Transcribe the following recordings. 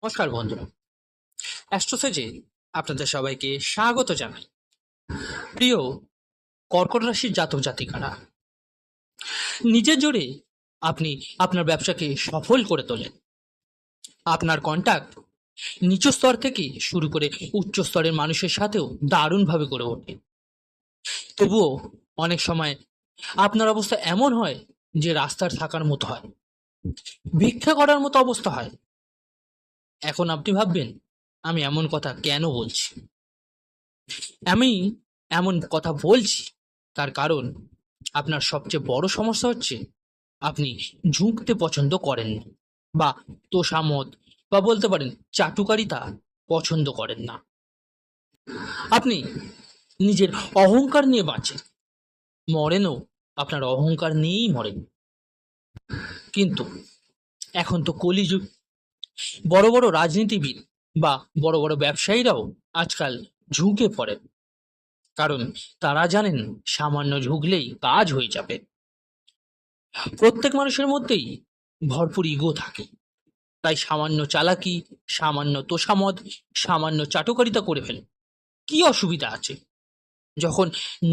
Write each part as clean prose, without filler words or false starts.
নমস্কার বন্ধুরা, অ্যাস্ট্রোসেজে আপনাদের সবাইকে স্বাগত জানাই। প্রিয় কর্কট রাশির জাতক জাতিকারা, নিজের জোরে আপনি আপনার ব্যবসাকে সফল করে তোলেন। আপনার কন্টাক্ট নিচু স্তর থেকে শুরু করে উচ্চ স্তরের মানুষের সাথেও দারুণভাবে গড়ে ওঠে। তবুও অনেক সময় আপনার অবস্থা এমন হয় যে রাস্তার থাকার মতো হয়, ভিক্ষা করার মতো অবস্থা হয়। এখন আপনি ভাববেন, আমি এমন কথা কেন বলছি? আমি এমন কথা বলছি তার কারণ আপনার সবচেয়ে বড় সমস্যা হচ্ছে আপনি ঝুঁকতে পছন্দ করেন না, বা তোষামোদ বা বলতে পারেন চাটুকারিতা পছন্দ করেন না। আপনি নিজের অহংকার নিয়ে বাঁচেন, মরেনও আপনার অহংকার নিয়েই মরেন। কিন্তু এখন তো কলিযুগ, বড় বড় রাজনীতিবিদ বা বড় বড় ব্যবসায়ীরাও আজকাল ঝুঁকে পড়েন, কারণ তারা জানেন সামান্য ঝুঁকলেই কাজ হয়ে যাবে। প্রত্যেক মানুষের মধ্যেই ভরপুর ইগো থাকে, তাই সামান্য চালাকি, সামান্য তোষামদ, সামান্য চাটুকারিতা করে ফেলে। কি অসুবিধা আছে? যখন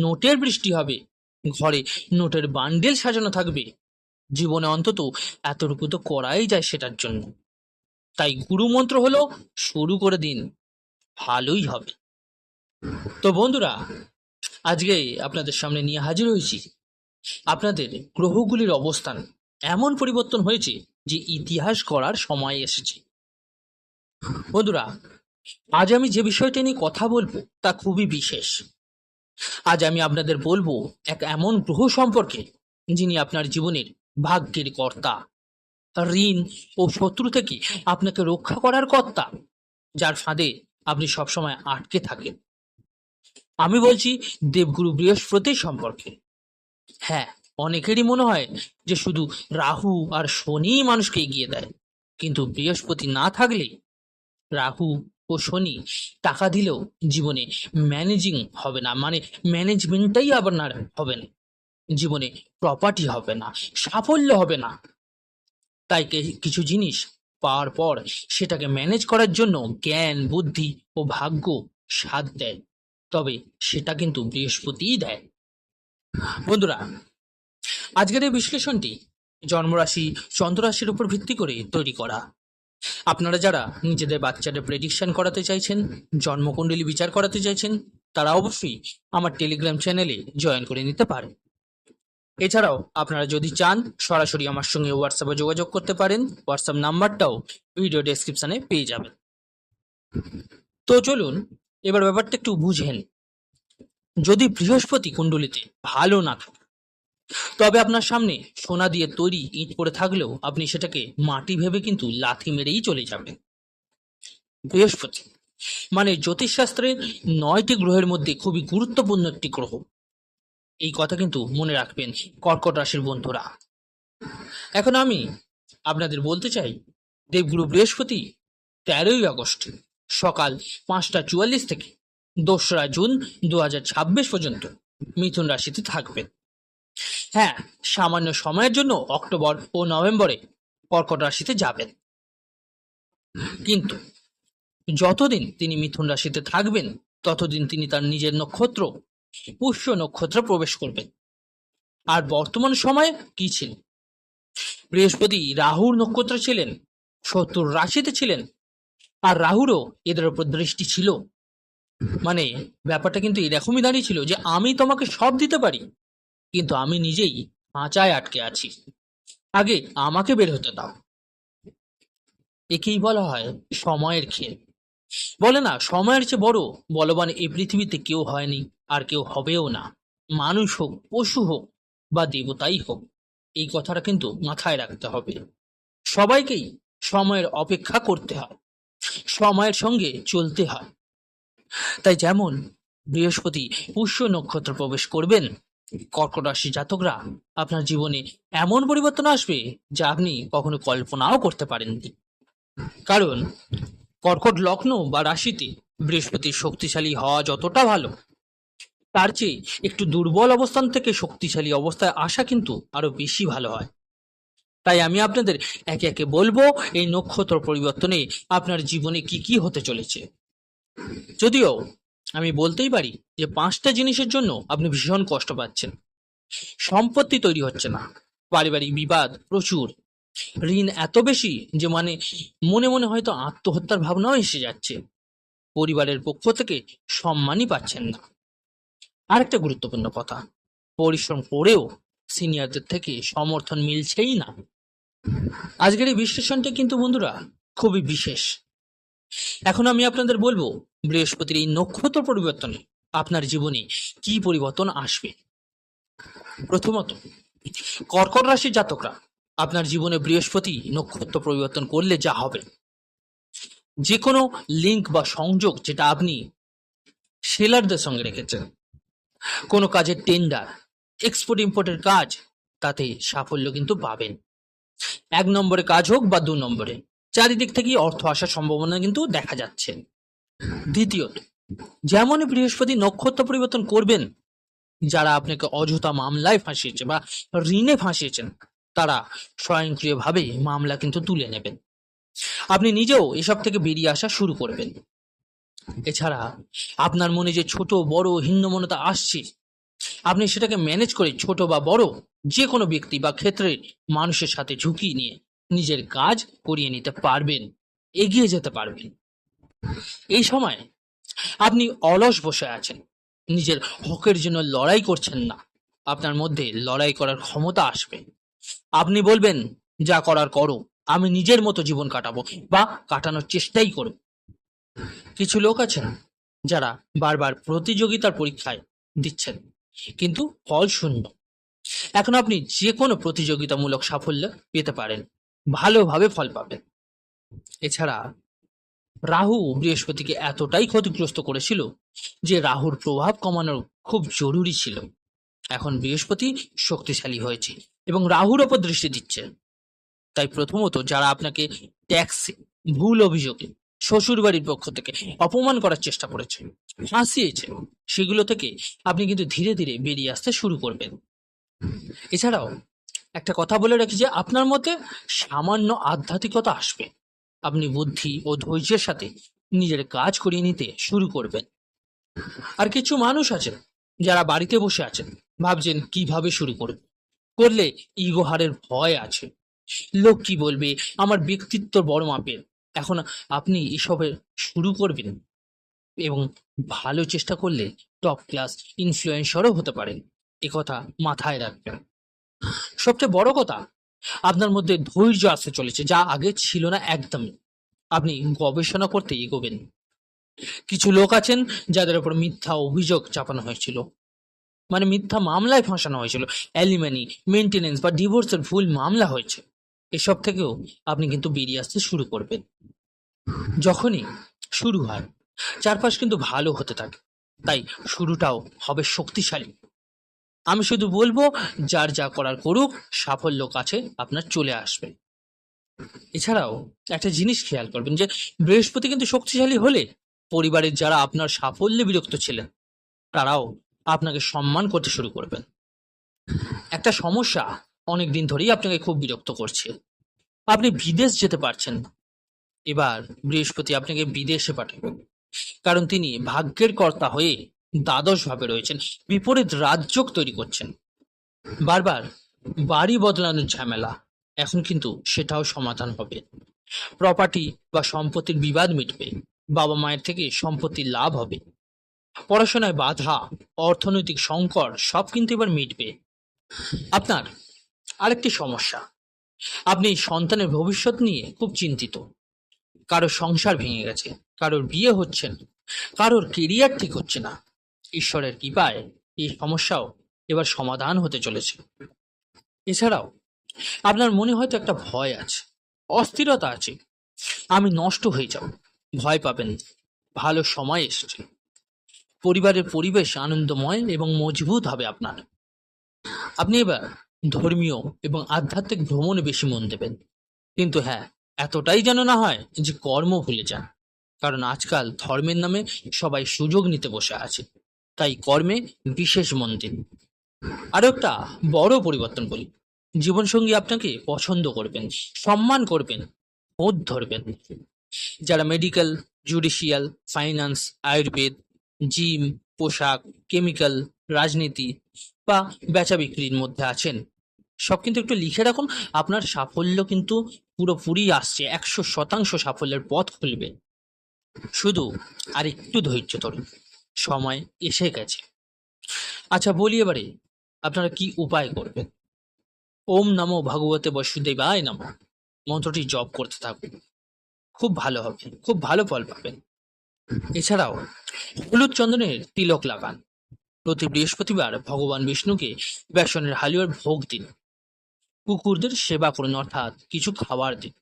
নোটের বৃষ্টি হবে, ঘরে নোটের বান্ডেল সাজানো থাকবে, জীবনে অন্তত এতটুকু তো করাই যায় সেটার জন্য। তাই গুরুমন্ত্র হলো শুরু করে দিন, ভালোই হবে। তো বন্ধুরা, আজকে আপনাদের সামনে নিয়ে হাজির হয়েছি আপনাদের গ্রহগুলির অবস্থান এমন পরিবর্তন হয়েছে যে ইতিহাস করার সময় এসেছে। বন্ধুরা, আজ আমি যে বিষয়টা নিয়ে কথা বলবো তা খুবই বিশেষ। আজ আমি আপনাদের বলবো এক এমন গ্রহ সম্পর্কে যিনি আপনার জীবনের ভাগ্যের কর্তা, ঋণ ও শত্রু থেকে আপনাকে রক্ষা করার কর্তা, যার ফাঁদে আপনি সবসময় আটকে থাকেন। আমি বলছি দেবগুরু বৃহস্পতি সম্পর্কে। হ্যাঁ, অনেকেরই মনে হয় যে শুধু রাহু আর শনি মানুষকে এগিয়ে দেয়, কিন্তু বৃহস্পতি না থাকলে রাহু ও শনি টাকা দিলেও জীবনে ম্যানেজিং হবে না, মানে ম্যানেজমেন্টটাই আপনার হবে না, জীবনে প্রপার্টি হবে না, সাফল্য হবে না। তাই কিছু জিনিস পাওয়ার পর সেটাকে ম্যানেজ করার জন্য জ্ঞান, বুদ্ধি ও ভাগ্য সাথ দেয়, তবে সেটা কিন্তু বৃহস্পতিই দেয়। বন্ধুরা, আজকের এই বিশ্লেষণটি জন্মরাশি চন্দ্ররাশির উপর ভিত্তি করে তৈরি করা। আপনারা যারা নিজেদের বাচ্চাদের প্রেডিকশন করাতে চাইছেন, জন্মকুণ্ডলী বিচার করাতে চাইছেন, তারা অবশ্যই আমার টেলিগ্রাম চ্যানেলে জয়েন করে নিতে পারেন। এছাড়াও আপনারা যদি চান সরাসরি আমার সঙ্গে হোয়াটসঅ্যাপে যোগাযোগ করতে পারেন, হোয়াটসঅ্যাপ নাম্বারটাও ভিডিও ডেসক্রিপশনে পেয়ে যাবেন। তো চলুন এবার ব্যাপারটা একটু বুঝেন। যদি বৃহস্পতি কুণ্ডলিতে ভালো না থাকে, তবে আপনার সামনে সোনা দিয়ে তৈরি ইট পড়ে থাকলেও আপনি সেটাকে মাটি ভেবে কিন্তু লাথি মেরেই চলে যাবেন। বৃহস্পতি মানে জ্যোতিষশাস্ত্রের 9টি গ্রহের মধ্যে খুবই গুরুত্বপূর্ণ একটি গ্রহ। এই কথা কিন্তু মনে রাখবেন কর্কট রাশির বন্ধুরা। এখন আমি আপনাদের বলতে চাই, দেবগুরু বৃহস্পতি 13ই আগস্ট সকাল 5টা 44 থেকে 2রা জুন 2026 পর্যন্ত মিথুন রাশিতে থাকবেন। হ্যাঁ, সামান্য সময়ের জন্য অক্টোবর ও নভেম্বরে কর্কট রাশিতে যাবেন, কিন্তু যতদিন তিনি মিথুন রাশিতে থাকবেন ততদিন তিনি তার নিজের নক্ষত্র পুষ্য নক্ষত্রে প্রবেশ করবেন। আর বর্তমান সময়ে কি ছিল? বৃহস্পতি রাহুর নক্ষত্রে ছিলেন, শত্রুর রাশিতে ছিলেন, আর রাহুরও এদের উপর দৃষ্টি ছিল। মানে ব্যাপারটা কিন্তু এরকমই দাঁড়িয়েছিল যে আমি তোমাকে সব দিতে পারি, কিন্তু আমি নিজেই খাঁচায় আটকে আছি, আগে আমাকে বের হতে দাও। একেই বলা হয় সময়ের খেল। বলে না, সময়ের চেয়ে বড় বলবান এই পৃথিবীতে কেউ হয়নি, আর কেউ হবেও না। মানুষ হোক, পশু হোক বা দেবতাই হোক, এই কথাটা কিন্তু মাথায় রাখতে হবে। সবাইকেই সময়ের অপেক্ষা করতে হয়, সময়ের সঙ্গে চলতে হয়। তাই যেমন বৃহস্পতি পুষ্য নক্ষত্র প্রবেশ করবেন, কর্কট রাশি জাতকরা আপনার জীবনে এমন পরিবর্তন আসবে যা আপনি কখনো কল্পনাও করতে পারেননি। কারণ কর্কট লগ্ন বা রাশিতে বৃহস্পতির শক্তিশালী হওয়া যতটা ভালো, তার চেয়ে একটু দুর্বল অবস্থান থেকে শক্তিশালী অবস্থায় আসা কিন্তু আরো বেশি ভালো হয়। তাই আমি আপনাদের একে একে বলবো এই নক্ষত্র পরিবর্তনে আপনার জীবনে কি কি হতে চলেছে। যদিও আমি বলতেই পারি যে 5টা জিনিসের জন্য আপনি ভীষণ কষ্ট পাচ্ছেন। সম্পত্তি তৈরি হচ্ছে না, পারিবারিক বিবাদ প্রচুর, ঋণ এত বেশি যে মনে মনে হয়তো আত্মহত্যার ভাবনাও এসে যাচ্ছে, পরিবারের পক্ষ থেকে সম্মানই পাচ্ছেন না। আরেকটা গুরুত্বপূর্ণ কথা, পরিশ্রম করেও সিনিয়রদের থেকে সমর্থন মিলছেই না। আজকের এই বিশ্লেষণটা কিন্তু বন্ধুরা খুবই বিশেষ। এখন আমি আপনাদের বলবো বৃহস্পতির এই নক্ষত্র পরিবর্তনে আপনার জীবনে কি পরিবর্তন আসবে। প্রথমত, কর্কট রাশির জাতকরা, আপনার জীবনে বৃহস্পতি নক্ষত্র পরিবর্তন করলে যা হবে, যে কোনো লিঙ্ক বা সংযোগ যেটা আপনি সেলারদের সঙ্গে রেখেছেন, কোনো কাজের টেন্ডার, এক্সপোর্ট ইম্পোর্টের কাজ, তাতে সাফল্য কিন্তু পাবেন। 1 নম্বরে কাজ হোক বা 2 নম্বরে, চারিদিক থেকেই অর্থ আসার সম্ভাবনা কিন্তু দেখা যাচ্ছে। দ্বিতীয়ত, যেমনই বৃহস্পতি নক্ষত্র পরিবর্তন করবেন, যারা আপনাকে অযথা মামলায় ফাঁসিয়েছে বা ঋণে ফাঁসিয়েছেন, তারা স্বয়ংক্রিয়ভাবে মামলা কিন্তু তুলে নেবেন। আপনি নিজেও এসব থেকে বেরিয়ে আসা শুরু করবেন। এছাড়া আপনার মনে যে ছোট বড় হীনমন্যতা আসছে, আপনি সেটাকে ম্যানেজ করে ছোট বা বড় যে কোনো ব্যক্তি বা ক্ষেত্রে মানুষের সাথে ঝুঁকি নিয়ে নিজের কাজ করিয়ে নিতে পারবেন, এগিয়ে যেতে পারবেন। এই সময় আপনি অলস বসে আছেন, নিজের হকের জন্য লড়াই করছেন না, আপনার মধ্যে লড়াই করার ক্ষমতা আসবে। আপনি বলবেন, যা করার করো, আমি নিজের মতো জীবন কাটাবো বা কাটানোর চেষ্টাই করব। কিছু লোক আছেন যারা বারবার প্রতিযোগিতার পরীক্ষায় দিচ্ছেন, কিন্তু ফল শূন্য। এখন আপনি যে কোনো প্রতিযোগিতামূলক সাফল্য পেতে পারেন, ভালোভাবে ফল পাবেন। এছাড়া রাহু বৃহস্পতিকে এতটাই ক্ষতিগ্রস্ত করেছিল যে রাহুর প্রভাব কমানো খুব জরুরি ছিল। এখন বৃহস্পতি শক্তিশালী হয়েছে এবং রাহুর ওপর দৃষ্টি দিচ্ছে। তাই প্রথমত, যারা আপনাকে ট্যাক্সে, ভুল অভিযোগে, শ্বশুর বাড়ির পক্ষ থেকে অপমান করার চেষ্টা করেছে, ফাঁসিয়েছে, সেগুলো থেকে আপনি কিন্তু ধীরে ধীরে বেরিয়ে আসতে শুরু করবেন। এছাড়াও একটা কথা বলে রাখি যে আপনার মধ্যে সামান্য আধ্যাত্মিকতা আসবে। আপনি বুদ্ধি ও ধৈর্যের সাথে নিজের কাজ করিয়ে নিতে শুরু করবেন। আর কিছু মানুষ আছেন যারা বাড়িতে বসে আছেন, ভাবছেন কিভাবে শুরু করলে ইগো হারের ভয় আছে, লোক কি বলবে, আমার ব্যক্তিত্ব বড় মাপের। এখন আপনি এসবের শুরু করবেন এবং ভালো চেষ্টা করলে টপ ক্লাস ইনফ্লুয়েন্সারও হতে পারেন, একথা মাথায় রাখবেন। সবচেয়ে বড় কথা, আপনার মধ্যে ধৈর্য আসতে চলেছে, যা আগে ছিল না একদমই। আপনি গবেষণা করতে এগোবেন। কিছু লোক আছেন যাদের উপর মিথ্যা অভিযোগ চাপানো হয়েছিল, মিথ্যা মামলায় ফাঁসানো হয়েছিল, অ্যালিমানি, মেনটেনেন্স বা ডিভোর্সের ভুল মামলা হয়েছে, এসব থেকেও আপনি কিন্তু বেরিয়ে আসতে শুরু করবেন। যখনই শুরু হয়, চারপাশ কিন্তু ভালো হতে থাকে, তাই শুরুটাও হবে শক্তিশালী। আমি শুধু বলবো, যার যা করার করুক, সাফল্য কাছে আপনার চলে আসবে। এছাড়াও একটা জিনিস খেয়াল করবেন যে বৃহস্পতি কিন্তু শক্তিশালী হলে পরিবারের যারা আপনার সাফল্যে বিরক্ত ছিলেন, তারাও আপনাকে সম্মান করতে শুরু করবেন। একটা সমস্যা অনেক দিন ধরেই আপনাকে খুব বিরক্ত করছে, আপনি বিদেশ যেতে পারছেন না। এবার বৃহস্পতি আপনাকে বিদেশে পাঠাবেন, কারণ তিনি ভাগ্যের কর্তা হয়ে দ্বাদশ ভাবে রয়েছেন, বিপরীত রাজযোগ তৈরি করছেন। বারবার বাড়ি বদলানোর ঝামেলা, এখন কিন্তু সেটাও সমাধান হবে। প্রপার্টি বা সম্পত্তির বিবাদ মিটবে, বাবা মায়ের থেকে সম্পত্তির লাভ হবে। পড়াশোনায় বাধা, অর্থনৈতিক সংকট সব কিন্তু এবার মিটবে। আপনার আরেকটি সমস্যা, আপনি সন্তানের ভবিষ্যৎ নিয়ে খুব চিন্তিত। কারোর সংসার ভেঙে গেছে, কারোর বিয়ে হচ্ছে না, কারোর কেরিয়ার ঠিক হচ্ছে না। ঈশ্বরের কৃপায় এই সমস্যাও এবার সমাধান হতে চলেছে। এছাড়াও আপনার মনে হয়তো একটা ভয় আছে, অস্থিরতা আছে, আমি নষ্ট হয়ে যাব। ভয় পাবেন, ভালো সময় এসেছে। পরিবারের পরিবেশ আনন্দময় এবং মজবুত হবে আপনার। আপনি এবার ধর্মীয় এবং আধ্যাত্মিক ভ্রমণে বেশি মন দেবেন, কিন্তু হ্যাঁ, এতটাই যেন না হয় যে কর্ম ভুলে যান, কারণ আজকাল ধর্মের নামে সবাই সুযোগ নিতে বসে আছে, তাই কর্মে বিশেষ মন দিন। আরো একটা বড় পরিবর্তন বলি, জীবনসঙ্গী আপনাকে পছন্দ করবেন, সম্মান করবেন, ওধ ধরবেন। যারা medical, judicial, finance, Ayurveda, gym, পোশাক, কেমিক্যাল, রাজনীতি বা বেচা বিক্রির মধ্যে আছেন, সব কিন্তু একটু লিখে রাখুন। আপনার সাফল্য কিন্তু পুরোপুরি আসছে, 100% সাফল্যের পথ খুলবে। শুধু আর একটু ধৈর্য ধরুন, সময় এসে গেছে। আচ্ছা, বলি এবারে আপনারা কি উপায় করবেন। ওম নমো ভগবতে বসুদেবায় নমঃ মন্ত্রটি জপ করতে থাকুন, খুব ভালো হবে, খুব ভালো ফল পাবেন। এছাড়াও হলুদ চন্দনের তিলক লাগান। প্রতি বৃহস্পতিবার ভগবান বিষ্ণুকে বেসনের হালুয়ার ভোগ দিন। কুকুরদের সেবা করুন, অর্থাৎ কিছু খাবার দিন।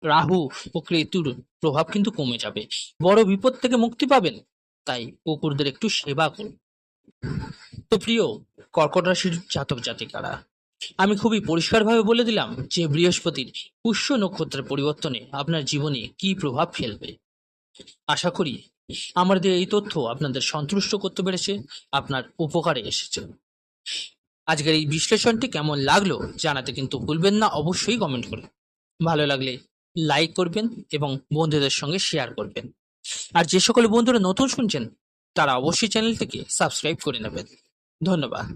রাহু ও কেতুর প্রভাব কিন্তু কমে যাবে, বড় বিপদ থেকে মুক্তি পাবেন। তাই কুকুরদের একটু সেবা করুন। তো প্রিয় কর্কট রাশির জাতক জাতিকারা, আমি খুবই পরিষ্কারভাবে বলে দিলাম যে বৃহস্পতির পুষ্য নক্ষত্রের পরিবর্তনে আপনার জীবনে কি প্রভাব ফেলবে। আশা করি আমাদের এই তথ্য আপনাদের সন্তুষ্ট করতে পেরেছে, আপনার উপকারে এসেছে। আজকের এই বিশ্লেষণটি কেমন লাগলো জানাতে কিন্তু ভুলবেন না, অবশ্যই কমেন্ট করে। ভালো লাগলে লাইক করবেন এবং বন্ধুদের সঙ্গে শেয়ার করবেন। আর যে সকল বন্ধুরা নতুন শুনছেন তারা অবশ্যই চ্যানেলটিকে সাবস্ক্রাইব করে নেবেন। ধন্যবাদ।